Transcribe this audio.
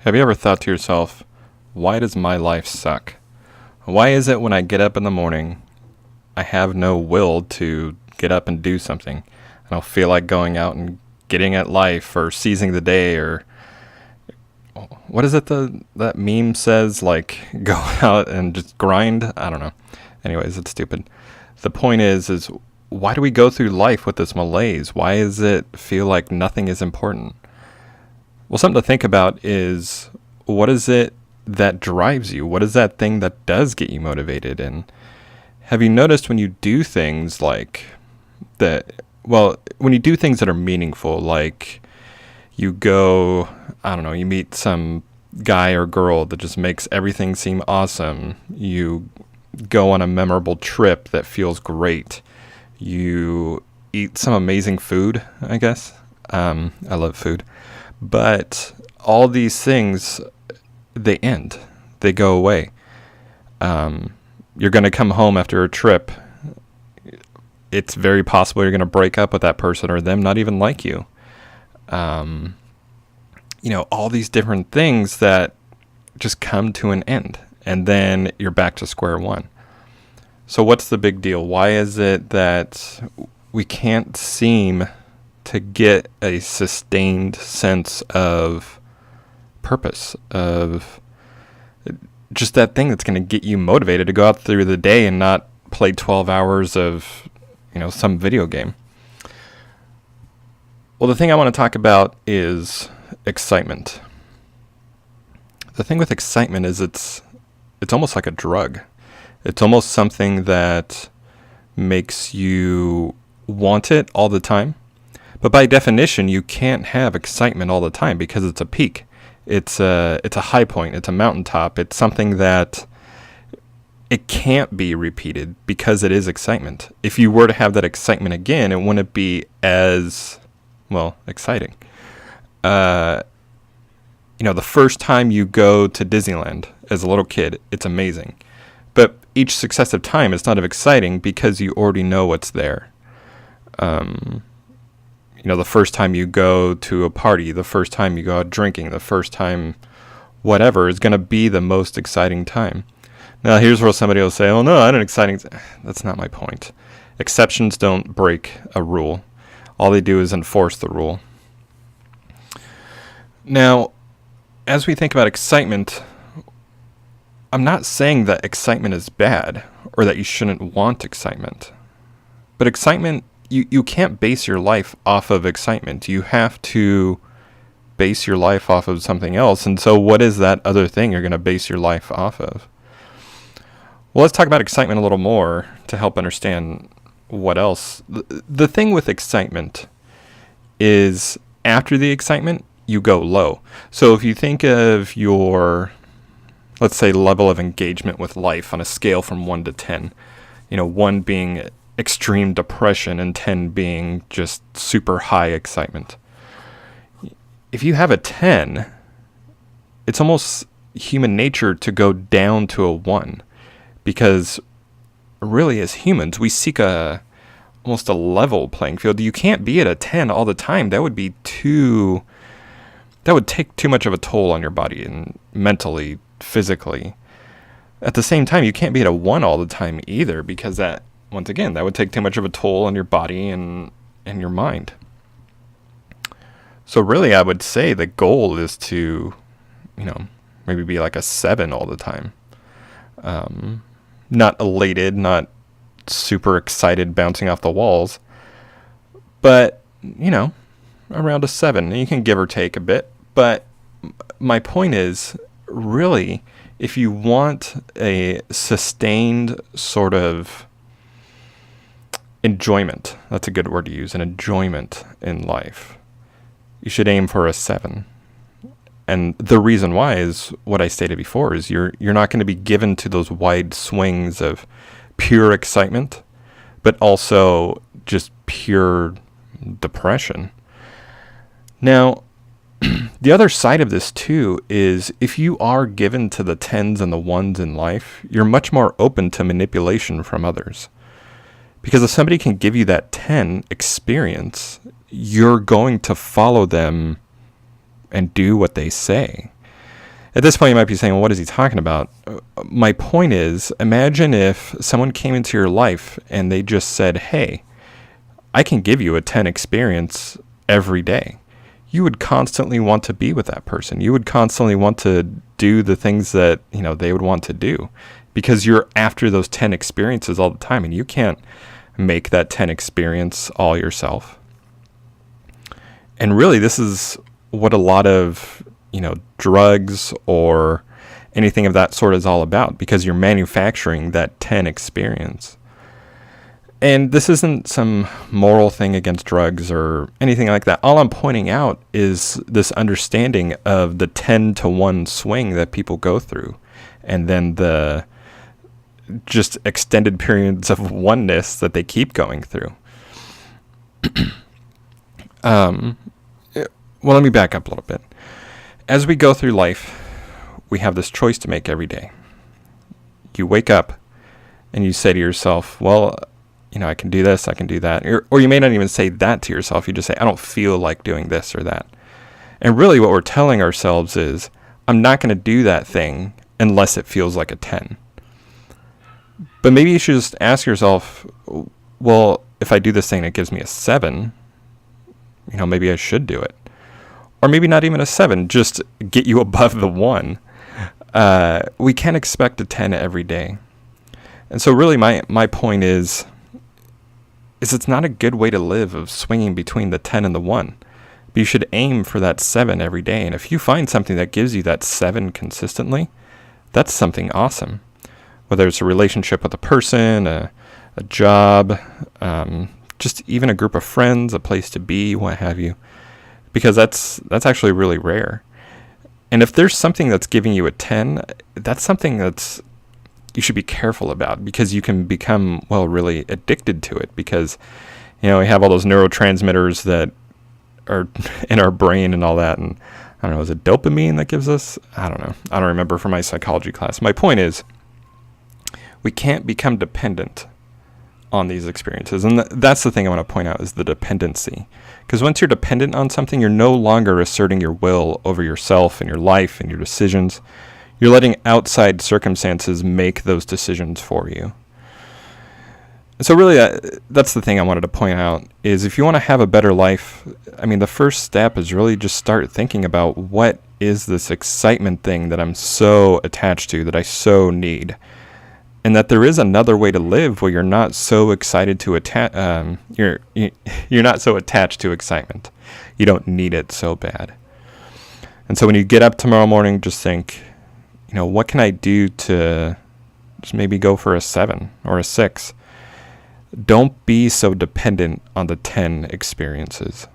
Have you ever thought to yourself, why does my life suck? Why is it when I get up in the morning, I have no will to get up and do something? I don't feel like going out and getting at life or seizing the day, or what is it that meme says, like go out and just grind? I don't know. Anyways, it's stupid. The point is why do we go through life with this malaise? Why does it feel like nothing is important? Well, something to think about is, what is it that drives you? What is that thing that does get you motivated? And have you noticed when you do things like that, well, when you do things that are meaningful, like you go, I don't know, you meet some guy or girl that just makes everything seem awesome. You go on a memorable trip that feels great. You eat some amazing food, I guess. I love food. But all these things, they end. They go away. You're going to come home after a trip. It's very possible you're going to break up with that person or them not even like you. All these different things that just come to an end. And then you're back to square one. So what's the big deal? Why is it that we can't seem to get a sustained sense of purpose, of just that thing that's going to get you motivated to go out through the day and not play 12 hours of, some video game? Well, the thing I want to talk about is excitement. The thing with excitement is it's almost like a drug. It's almost something that makes you want it all the time. But by definition, you can't have excitement all the time because it's a peak. It's a high point. It's a mountaintop. It's something that it can't be repeated because it is excitement. If you were to have that excitement again, it wouldn't be as, exciting. The first time you go to Disneyland as a little kid, it's amazing. But each successive time, it's not as exciting because you already know what's there. The first time you go to a party, the first time you go out drinking, the first time whatever is going to be the most exciting time. Now, here's where somebody will say, oh, no, I had an exciting... That's not my point. Exceptions don't break a rule. All they do is enforce the rule. Now, as we think about excitement, I'm not saying that excitement is bad or that you shouldn't want excitement. But excitement, you can't base your life off of excitement. You have to base your life off of something else. And so what is that other thing you're going to base your life off of? Well, let's talk about excitement a little more to help understand what else. The thing with excitement is after the excitement, you go low. So if you think of your, let's say, level of engagement with life on a scale from 1 to 10, 1 being extreme depression and 10 being just super high excitement. If you have a 10, it's almost human nature to go down to a 1, because really as humans, we seek almost a level playing field. You can't be at a 10 all the time. That would take too much of a toll on your body and mentally, physically. At the same time, you can't be at a 1 all the time either, because that, once again, that would take too much of a toll on your body and your mind. So really, I would say the goal is to, maybe be like a 7 all the time. Not elated, not super excited, bouncing off the walls, but, around a 7. You can give or take a bit, but my point is, really, if you want a sustained sort of enjoyment, that's a good word to use, an enjoyment in life, you should aim for a 7. And the reason why is what I stated before, is you're not going to be given to those wide swings of pure excitement, but also just pure depression. Now, the other side of this too is, if you are given to the 10s and the 1s in life, you're much more open to manipulation from others. Because if somebody can give you that 10 experience, you're going to follow them and do what they say. At this point, you might be saying, well, what is he talking about? My point is, imagine if someone came into your life and they just said, hey, I can give you a 10 experience every day. You would constantly want to be with that person. You would constantly want to do the things that, they would want to do because you're after those 10 experiences all the time, and you can't make that 10 experience all yourself. And really, this is what a lot of, drugs or anything of that sort is all about, because you're manufacturing that 10 experience. And this isn't some moral thing against drugs or anything like that. All I'm pointing out is this understanding of the 10-to-1 swing that people go through, and then the just extended periods of oneness that they keep going through. Well, let me back up a little bit. As we go through life, we have this choice to make every day. You wake up and you say to yourself, well, I can do this, I can do that. Or you may not even say that to yourself. You just say, I don't feel like doing this or that. And really what we're telling ourselves is, I'm not going to do that thing unless it feels like a 10. But maybe you should just ask yourself, well, if I do this thing and it gives me a 7, maybe I should do it. Or maybe not even a 7, just get you above the 1. We can't expect a 10 every day. And so really my point is it's not a good way to live, of swinging between the 10 and the 1. But you should aim for that 7 every day. And if you find something that gives you that 7 consistently, that's something awesome. Whether it's a relationship with a person, a job, just even a group of friends, a place to be, what have you. Because that's actually really rare. And if there's something that's giving you a 10, that's something that's you should be careful about, because you can become, really addicted to it, because, we have all those neurotransmitters that are in our brain and all that. And I don't know, is it dopamine that gives us? I don't know. I don't remember from my psychology class. My point is, we can't become dependent on these experiences. And that's the thing I want to point out, is the dependency. Because once you're dependent on something, you're no longer asserting your will over yourself and your life and your decisions. You're letting outside circumstances make those decisions for you. So really, that's the thing I wanted to point out, is if you want to have a better life, the first step is really just start thinking about, what is this excitement thing that I'm so attached to, that I so need? And that there is another way to live where you're not so excited to you're not so attached to excitement. You don't need it so bad. And so when you get up tomorrow morning, just think, what can I do to just maybe go for a 7 or a 6? Don't be so dependent on the 10 experiences.